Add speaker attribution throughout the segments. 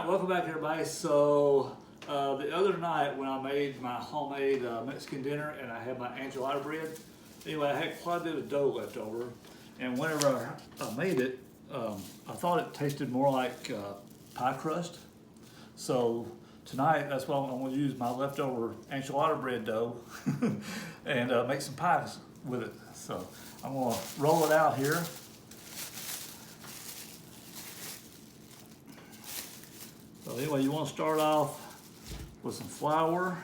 Speaker 1: right, welcome back everybody. So the other night when I made my homemade Mexican dinner and I had my enchilada bread, anyway, I had quite a bit of dough left over, and whenever I made it, I thought it tasted more like pie crust. So tonight, that's why I'm going to use my leftover enchilada bread dough and make some pies with it. So I'm going to roll it out here. So anyway, you want to start off with some flour.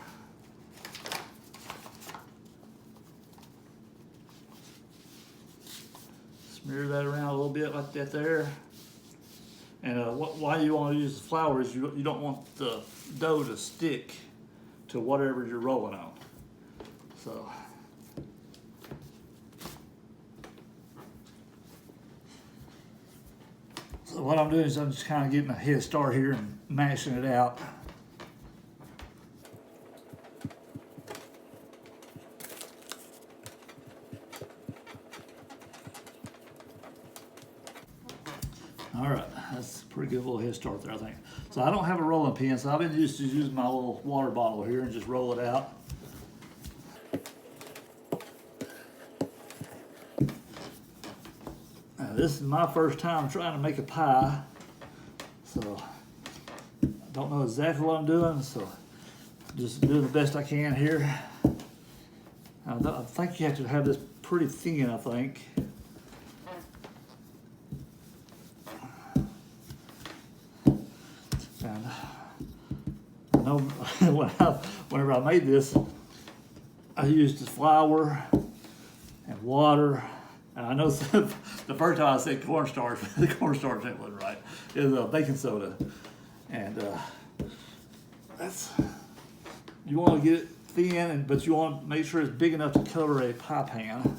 Speaker 1: Smear that around a little bit like that there. And why you want to use the flour is you don't want the dough to stick to whatever you're rolling on. So what I'm doing is I'm just kind of getting a head start here and mashing it out. All right, that's a pretty good little head start there, I think. So I don't have a rolling pin, so I've been used to using my little water bottle here and just roll it out. Now, this is my first time trying to make a pie, so I don't know exactly what I'm doing, so just doing the best I can here. I think you have to have this pretty thin, I think. And I know whenever I made this, I used the flour and water. And I know the first time I said cornstarch, the cornstarch ain't wasn't right. It was baking soda. And you want to get it thin, but you want to make sure it's big enough to cover a pie pan.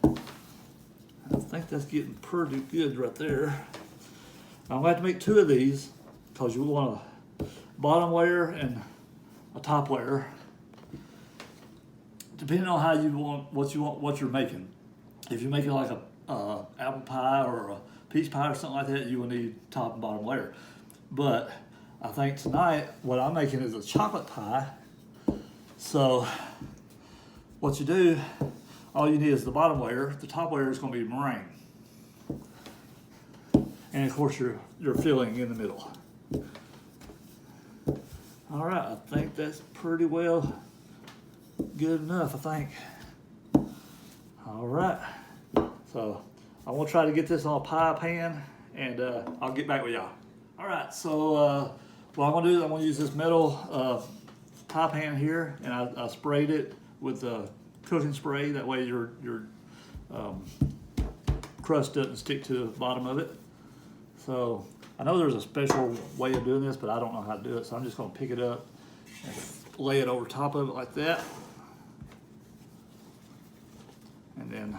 Speaker 1: I think that's getting pretty good right there. I'm going to have to make two of these because you want a bottom layer and a top layer, depending on how you want what you're making. If you're making like a apple pie or a peach pie or something like that, you will need top and bottom layer. But I think tonight what I'm making is a chocolate pie. So what you do, all you need is the bottom layer. The top layer is going to be meringue, and of course your filling in the middle. All right, I think that's pretty well good enough, I think. All right, so I'm gonna try to get this on a pie pan, and I'll get back with y'all. All right, so what I'm gonna do is I'm gonna use this metal pie pan here, and I sprayed it with cooking spray. That way your crust doesn't stick to the bottom of it. So I know there's a special way of doing this, but I don't know how to do it. So I'm just gonna pick it up and lay it over top of it like that. And then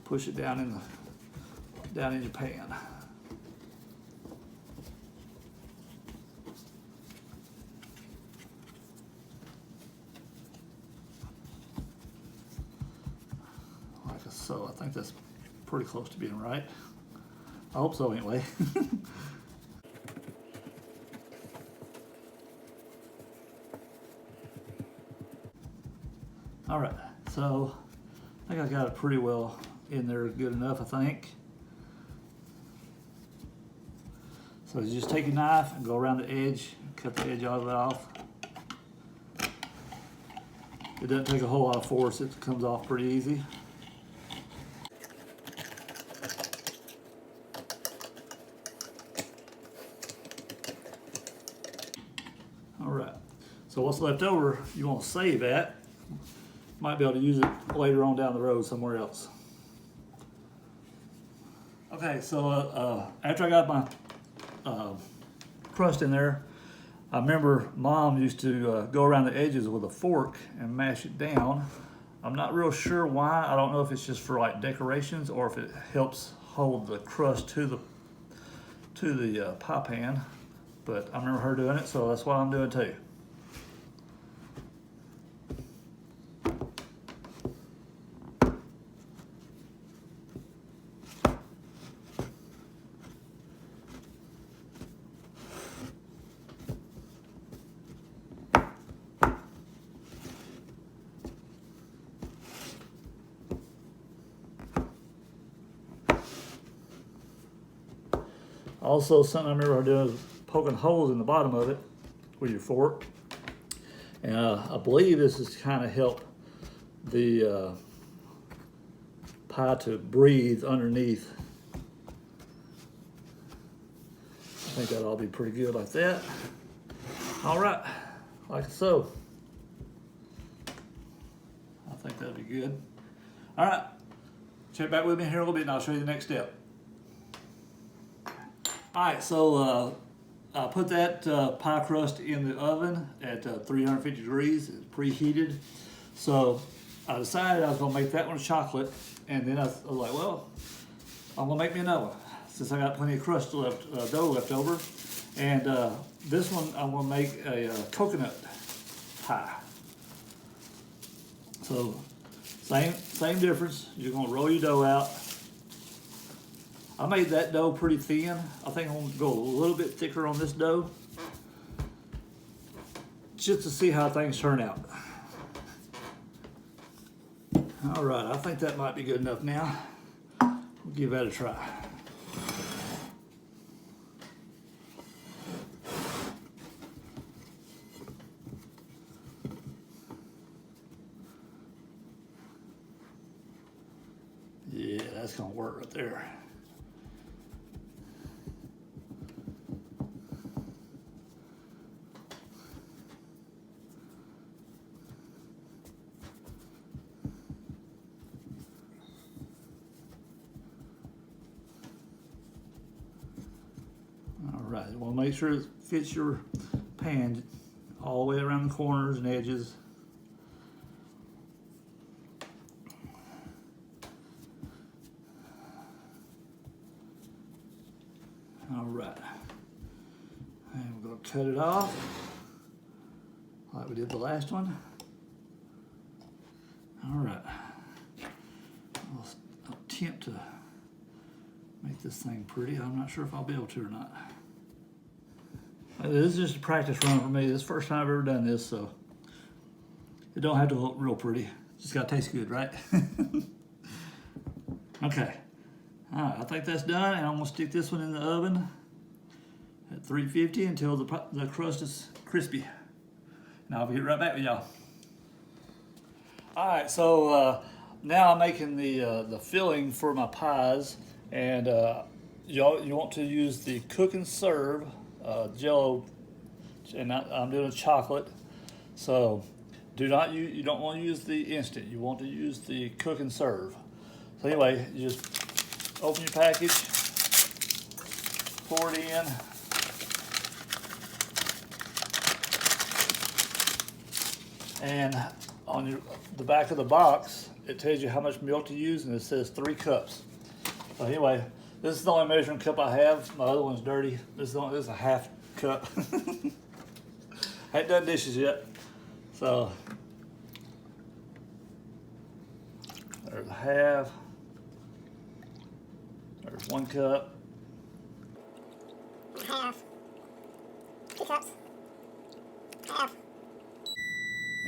Speaker 1: push it down in your pan. Like so. I think that's pretty close to being right. I hope so anyway. All right, so I think I got it pretty well in there, good enough, I think. So you just take your knife and go around the edge, cut the edge all of it off. It doesn't take a whole lot of force, it comes off pretty easy. All right, so what's left over, you want to save that. Might be able to use it later on down the road somewhere else. Okay, so after I got my crust in there, I remember Mom used to go around the edges with a fork and mash it down. I'm not real sure why. I don't know if it's just for like decorations or if it helps hold the crust to the pie pan. But I remember her doing it, so that's what I'm doing too. Also, something I remember doing is poking holes in the bottom of it with your fork. And I believe this is to kind of help the pie to breathe underneath. I think that'll all be pretty good like that. All right, like so. I think that'll be good. All right, check back with me here a little bit and I'll show you the next step. All right, so I put that pie crust in the oven at 350 degrees. It's preheated. So I decided I was gonna make that one chocolate, and then I was like, well, I'm gonna make me another one since I got plenty of crust left, dough left over. And this one I'm gonna make a coconut pie. So same difference. You're gonna roll your dough out. I made that dough pretty thin. I think I'm gonna go a little bit thicker on this dough just to see how things turn out. All right, I think that might be good enough now. We'll give that a try. Yeah, that's gonna work right there. All right, well, make sure it fits your pan all the way around the corners and edges. All right, and we're gonna cut it off like we did the last one. All right, I'll attempt to make this thing pretty. I'm not sure if I'll be able to or not. This is just a practice run for me. This is the first time I've ever done this, so it don't have to look real pretty. Just gotta taste good, right? Okay. All right, I think that's done, and I'm gonna stick this one in the oven at 350 until the crust is crispy. And I'll be right back with y'all. All right, so now I'm making the filling for my pies, and you want to use the cook and serve Jello, and I'm doing chocolate. So you don't want to use the instant. You want to use the cook and serve. So anyway, you just open your package, pour it in, and on the back of the box, it tells you how much milk to use, and it says 3 cups. So anyway, this is the only measuring cup I have. My other one's dirty. This is a half cup. Hadn't done dishes yet. So there's a half. There's 1 cup.
Speaker 2: Half. 2 cups. Half.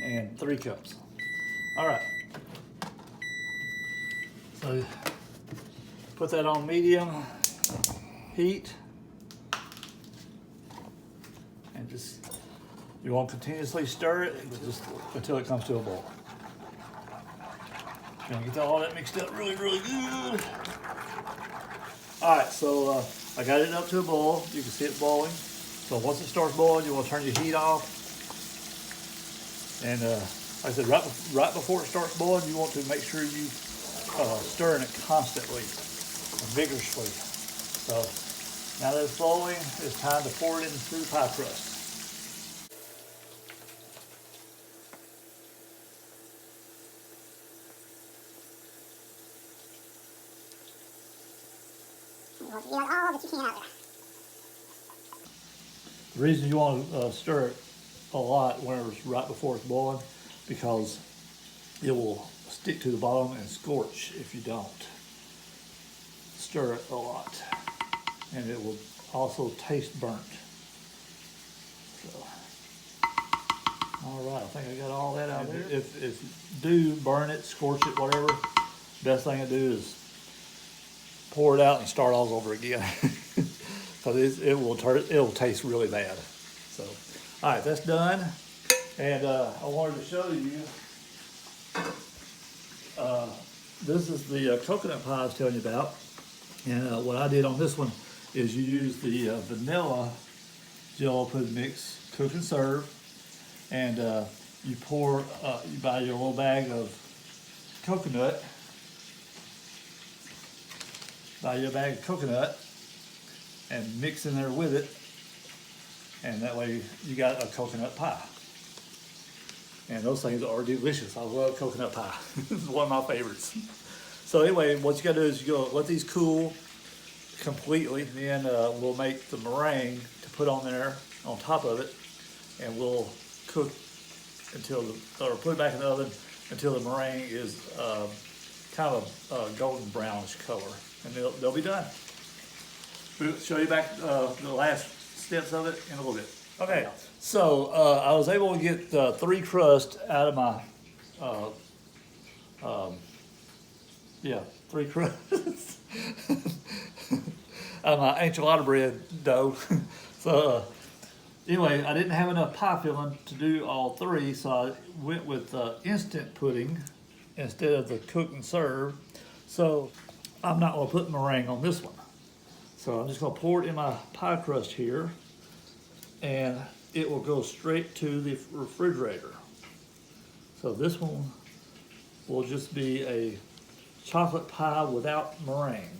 Speaker 1: And 3 cups. All right. So put that on medium heat, and you won't continuously stir it, but just until it comes to a boil. And get all that mixed up really, really good. All right, so I got it up to a boil. You can see it boiling. So once it starts boiling, you want to turn your heat off. And like I said, right before it starts boiling, you want to make sure you stirring it constantly, vigorously. So now that it's boiling, it's time to pour it into the pie crust.
Speaker 2: You want to get all that you can out there.
Speaker 1: The reason you want to stir it a lot whenever it's right before it's boiling, because it will stick to the bottom and scorch if you don't stir it a lot, and it will also taste burnt. So, all right, I think I got all that out there. If you do burn it, scorch it, whatever, best thing to do is pour it out and start all over again. Because because it'll taste really bad. So, all right, that's done. And I wanted to show you, this is the coconut pie I was telling you about. And what I did on this one is you use the vanilla Jello pudding mix, cook and serve. And you buy your little bag of coconut. Buy your bag of coconut and mix in there with it. And that way you got a coconut pie. And those things are delicious. I love coconut pie. This is one of my favorites. So anyway, what you gotta do is you go let these cool completely. Then we'll make the meringue to put on there on top of it. And we'll cook or put it back in the oven until the meringue is kind of a golden brownish color. And they'll be done. We'll show you back the last steps of it in a little bit. Okay, so I was able to get 3 crusts out of my, 3 crusts out of my enchilada bread dough. So anyway, I didn't have enough pie filling to do all 3, so I went with instant pudding instead of the cook and serve. So I'm not gonna put meringue on this one. So I'm just gonna pour it in my pie crust here, and it will go straight to the refrigerator. So this one will just be a chocolate pie without meringue.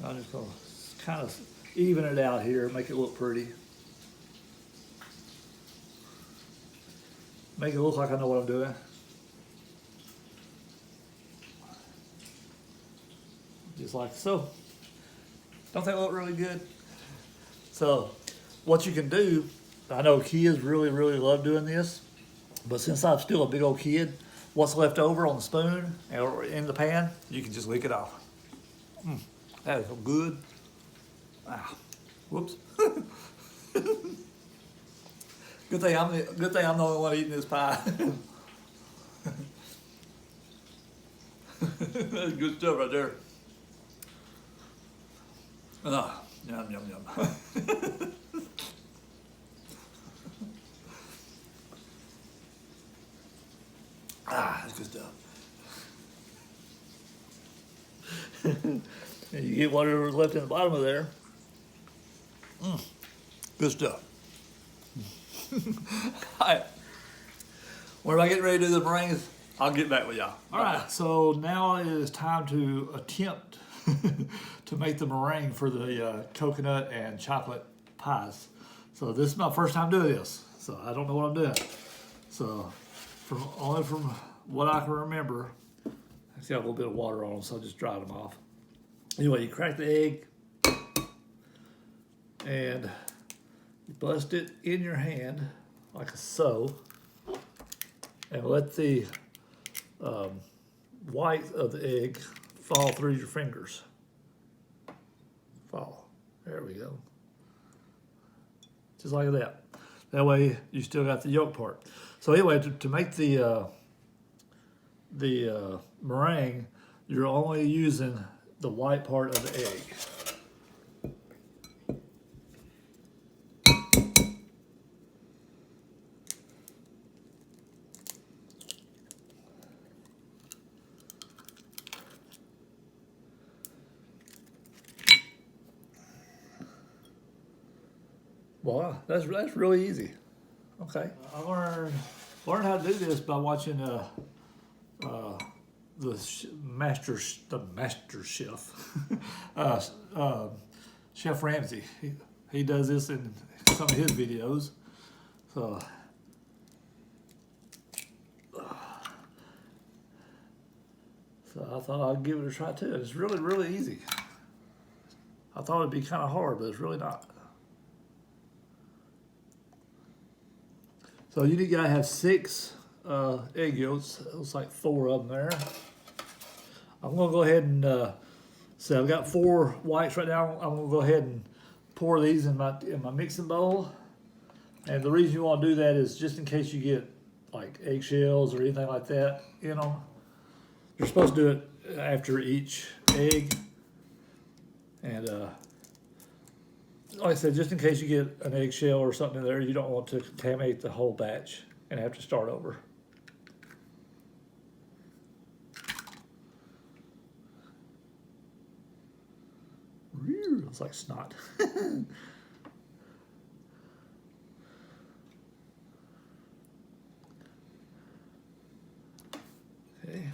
Speaker 1: I'm just gonna kind of even it out here, make it look pretty. Make it look like I know what I'm doing. Just like so. Don't they look really good? So what you can do, I know kids really love doing this, but since I'm still a big old kid, what's left over on the spoon or in the pan, you can just lick it off. That is so good. Wow. Whoops. Good thing I'm the only one eating this pie. That's good stuff right there. Ah, yum, yum, yum. That's good stuff. And you get whatever's left in the bottom of there. Good stuff. All right. When I get ready to do the meringues, I'll get back with y'all. All right, so now it is time to attempt to make the meringue for the coconut and chocolate pies. So this is my first time doing this, so I don't know what I'm doing. So only from what I can remember, I got a little bit of water on them, so I just dried them off. Anyway, you crack the egg and you bust it in your hand like so, and let the white of the egg fall through your fingers. Fall. There we go. Just like that. That way you still got the yolk part. So anyway, to make the meringue, you're only using the white part of the egg. Wow, that's really easy. Okay, I learned how to do this by watching the master chef, Chef Ramsay. He does this in some of his videos. So I thought I'd give it a try too. It's really easy. I thought it'd be kind of hard, but it's really not. So you gotta have 6 egg yolks. It looks like 4 of them there. I'm gonna go ahead and so I've got 4 whites right now. I'm gonna go ahead and pour these in my mixing bowl. And the reason you want to do that is just in case you get like eggshells or anything like that. You know, you're supposed to do it after each egg. And like I said, just in case you get an eggshell or something in there, you don't want to contaminate the whole batch and have to start over. It's like snot. Okay.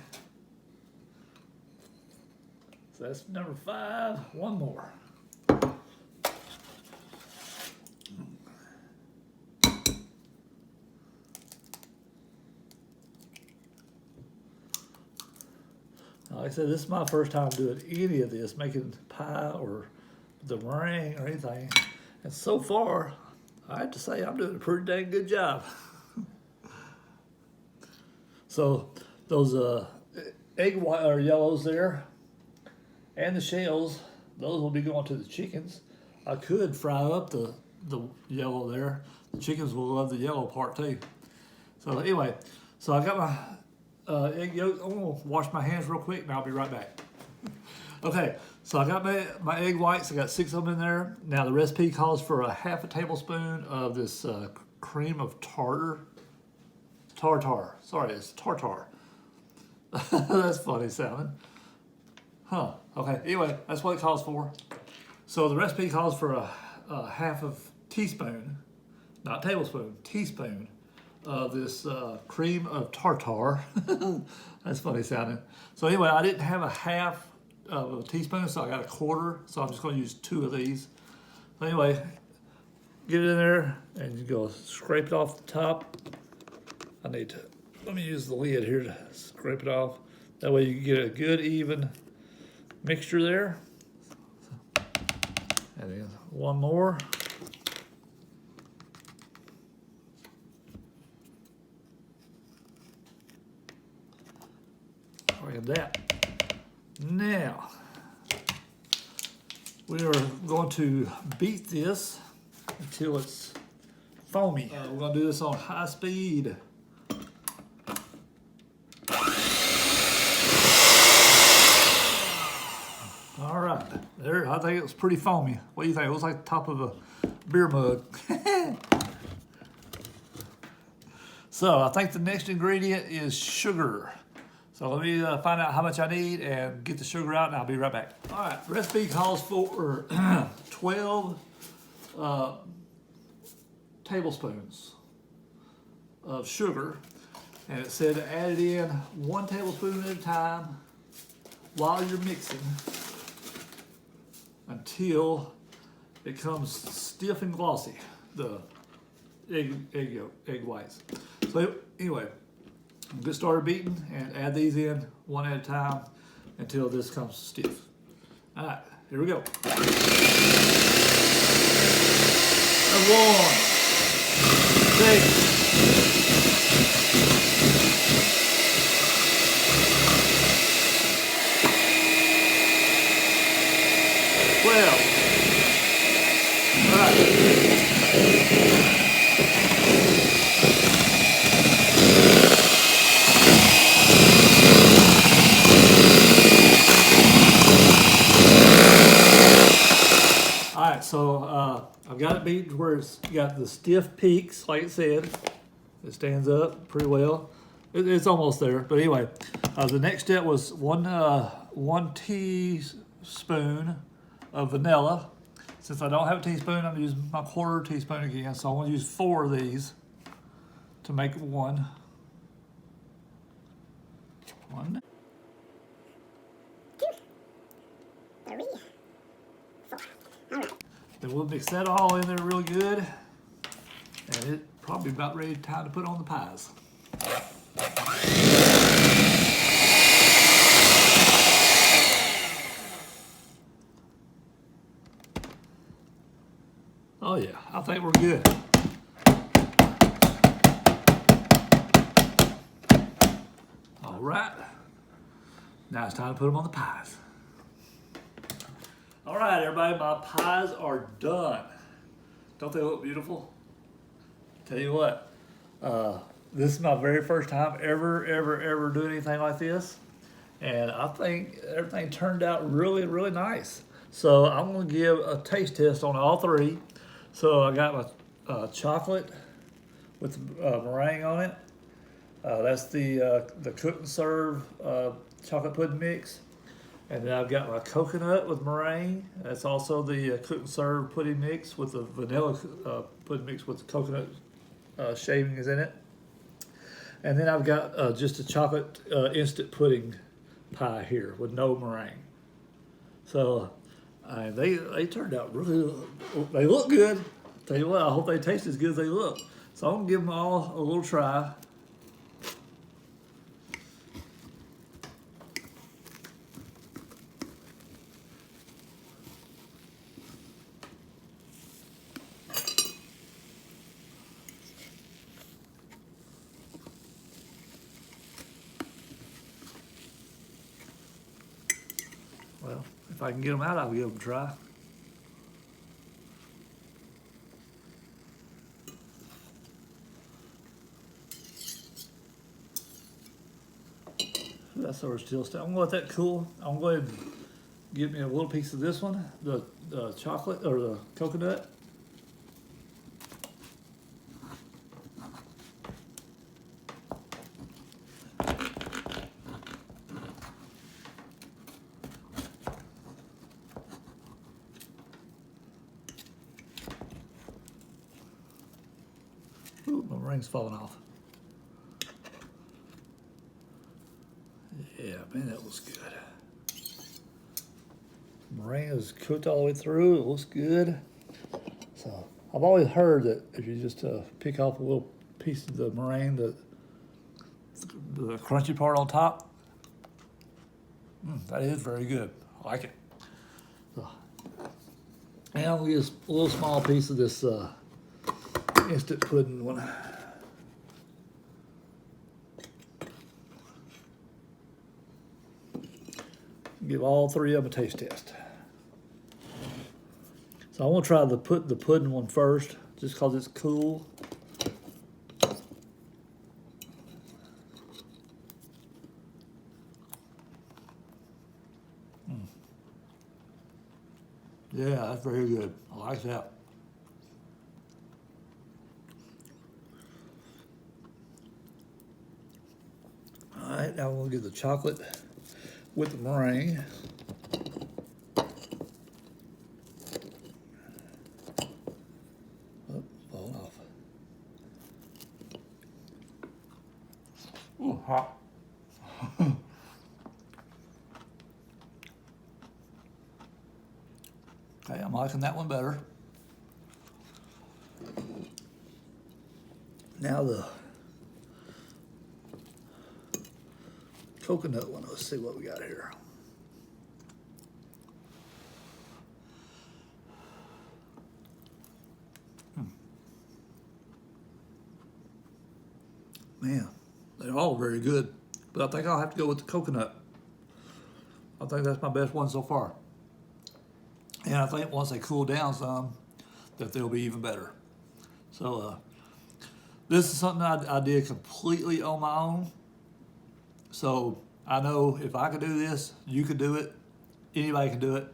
Speaker 1: So that's number 5. One more. Like I said, this is my first time doing any of this, making pie or the meringue or anything. And so far, I have to say I'm doing a pretty dang good job. So those egg white or yellows there and the shells, those will be going to the chickens. I could fry up the yellow there. The chickens will love the yellow part too. So anyway, so I got my egg yolk. I'm gonna wash my hands real quick and I'll be right back. Okay, so I got my egg whites. I got 6 of them in there. Now the recipe calls for a half a tablespoon of this cream of tartar. Sorry, it's tartar. That's funny sounding. Huh, okay, anyway, that's what it calls for. So the recipe calls for a half of teaspoon, not tablespoon, teaspoon of this cream of tartar. That's funny sounding. So anyway, I didn't have a half of a teaspoon, so I got a quarter, so I'm just gonna use 2 of these. So anyway, get it in there and you go scrape it off the top. Let me use the lid here to scrape it off. That way you can get a good even mixture there. And then one more. Look at that. Now, we are going to beat this until it's foamy. We're going to do this on high speed. All right, there, I think it was pretty foamy. What do you think? It looks like the top of a beer mug. So I think the next ingredient is sugar. So let me find out how much I need and get the sugar out, and I'll be right back. All right, recipe calls for 12 tablespoons of sugar, and it said to add it in 1 tablespoon at a time while you're mixing until it comes stiff and glossy, the egg yolk, egg whites. So anyway, get started beating and add these in 1 at a time until this comes stiff. All right, here we go. And 1, 6, 12. All right. Alright, so I've got it beaten to where it's got the stiff peaks, like it said. It stands up pretty well. It's almost there, but anyway, the next step was one teaspoon of vanilla. Since I don't have a teaspoon, I'm using my quarter teaspoon again, so I'm going to use 4 of these to make 1. 1,
Speaker 2: 2, 3, 4. All right.
Speaker 1: Then we'll mix that all in there real good, and it's probably about ready time to put on the pies. Oh yeah, I think we're good. All right, now it's time to put them on the pies. All right, everybody, my pies are done. Don't they look beautiful? Tell you what, this is my very first time ever doing anything like this. And I think everything turned out really, really nice. So I'm gonna give a taste test on all three. So I got my chocolate with meringue on it. That's the cook and serve chocolate pudding mix. And then I've got my coconut with meringue. That's also the cook and serve pudding mix with the vanilla pudding mix with the coconut shavings in it. And then I've got just a chocolate instant pudding pie here with no meringue. So they turned out really, they look good. Tell you what, I hope they taste as good as they look. So I'm gonna give them all a little try. Well, if I can get them out, I'll give them a try. That's over still. I'm gonna let that cool. I'm gonna go ahead and give me a little piece of this one, the chocolate or the coconut. Ooh, my ring's falling off. Yeah, man, that looks good. Meringue is cooked all the way through. It looks good. So I've always heard that if you just pick off a little piece of the meringue, the crunchy part on top, that is very good. I like it. So, and I'll use a little small piece of this instant pudding one. Give all three of them a taste test. So I want to try the pudding one first, just because it's cool. Yeah, that's very good. I like that. All right, now we'll get the chocolate with the meringue. Oh, falling off. Ooh, hot. Okay, I'm liking that one better. Now the coconut one, let's see what we got here. Man, they're all very good, but I think I'll have to go with the coconut. I think that's my best one so far. And I think once they cool down some, that they'll be even better. So this is something I did completely on my own. So I know if I could do this, you could do it. Anybody can do it.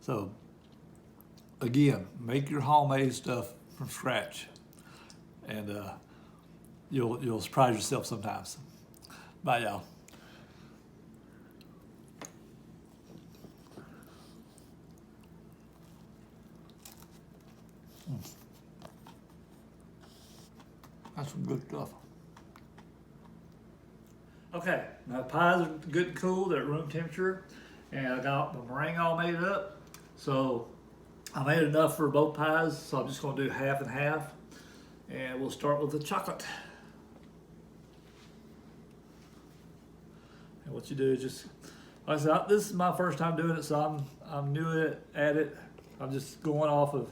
Speaker 1: So again, make your homemade stuff from scratch, and you'll surprise yourself sometimes. Bye, y'all. That's some good stuff. Okay, my pies are good and cool. They're at room temperature, and I got my meringue all made up. So I made enough for both pies, so I'm just gonna do half and half. And we'll start with the chocolate. And what you do is just, like I said, this is my first time doing it, so I'm new at it. I'm just going off of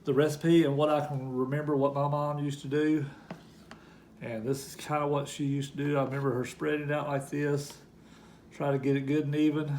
Speaker 1: the recipe and what I can remember what my mom used to do. And this is kind of what she used to do. I remember her spreading it out like this, try to get it good and even.